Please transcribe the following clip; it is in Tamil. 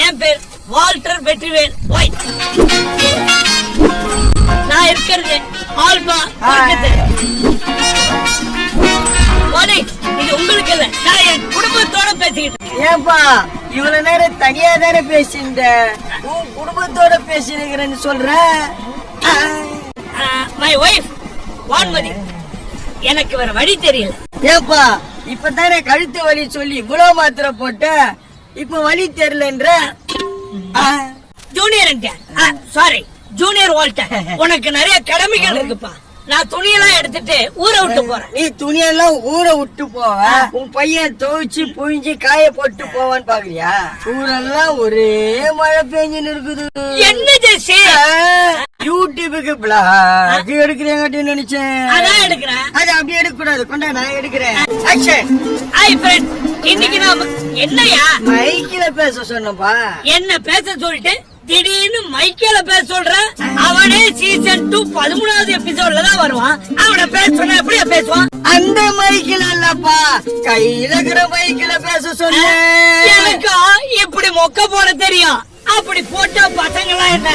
என் பேர் வால்டர் வெற்றிவேல் ஒயிட். நான் இருக்கிறது ஆல்பா இது உங்களுக்கு இல்ல, நான் என் குடும்பத்தோட பேசிக்கிட்டு. ஏன்பா இவ்வளவு நேரம் தனியா தானே பேசியிருந்த, உன் குடும்பத்தோட பேசிருக்கிறேன்னு சொல்ற. மை ஒய்ஃப் வான்மதி, எனக்கு வேற வழி தெரியல. ஏப்பா இப்பதானே கழுத்து வலி சொல்லி இவ்வளவு மாத்திரை போட்ட, இப்ப வலி தெரியலன்ற. ஜூனியர் சாரி ஜூனியர் வால்டர், உனக்கு நிறைய கடமைகள் இருக்குப்பா. நான் துணியெல்லாம் எடுத்துட்டு ஊரை விட்டு போறேன். நீ துணியெல்லாம் ஊரை விட்டு போவ, உன் பையன் துவைச்சு புழிஞ்சு காய போட்டு போவான்னு பாக்குறியா? ஊரெல்லாம் ஒரே மழை பெஞ்சுன்னு இருக்குது. என்ன ஜெசி யூடியூபுக்கு பிளாக் எடுக்கிறேன் நினைச்சேன். அதான் எடுக்கிறேன். அது அப்படி எடுக்க கூடாது, கொண்டா நான் எடுக்கிறேன். இன்னைக்கு நாம என்னையா மைக்கில பேச சொன்னப்பா. என்ன பேச சொல்லிட்டு திடீர்னு மைக்கேல பேச சொல்ற? அவனே சீசன் 2 13வது எபிசோட்ல தான் வருவான். அவனை பேச சொன்னா எப்படியா பேசுவான்? அந்த மைக்கில இல்லப்பா, கையில இருக்கிற மைக்கில பேச சொன்னேன். எனக்கு இப்படி மொக்க போட தெரியும். அப்படி போட்டா பசங்க எல்லாம் என்ன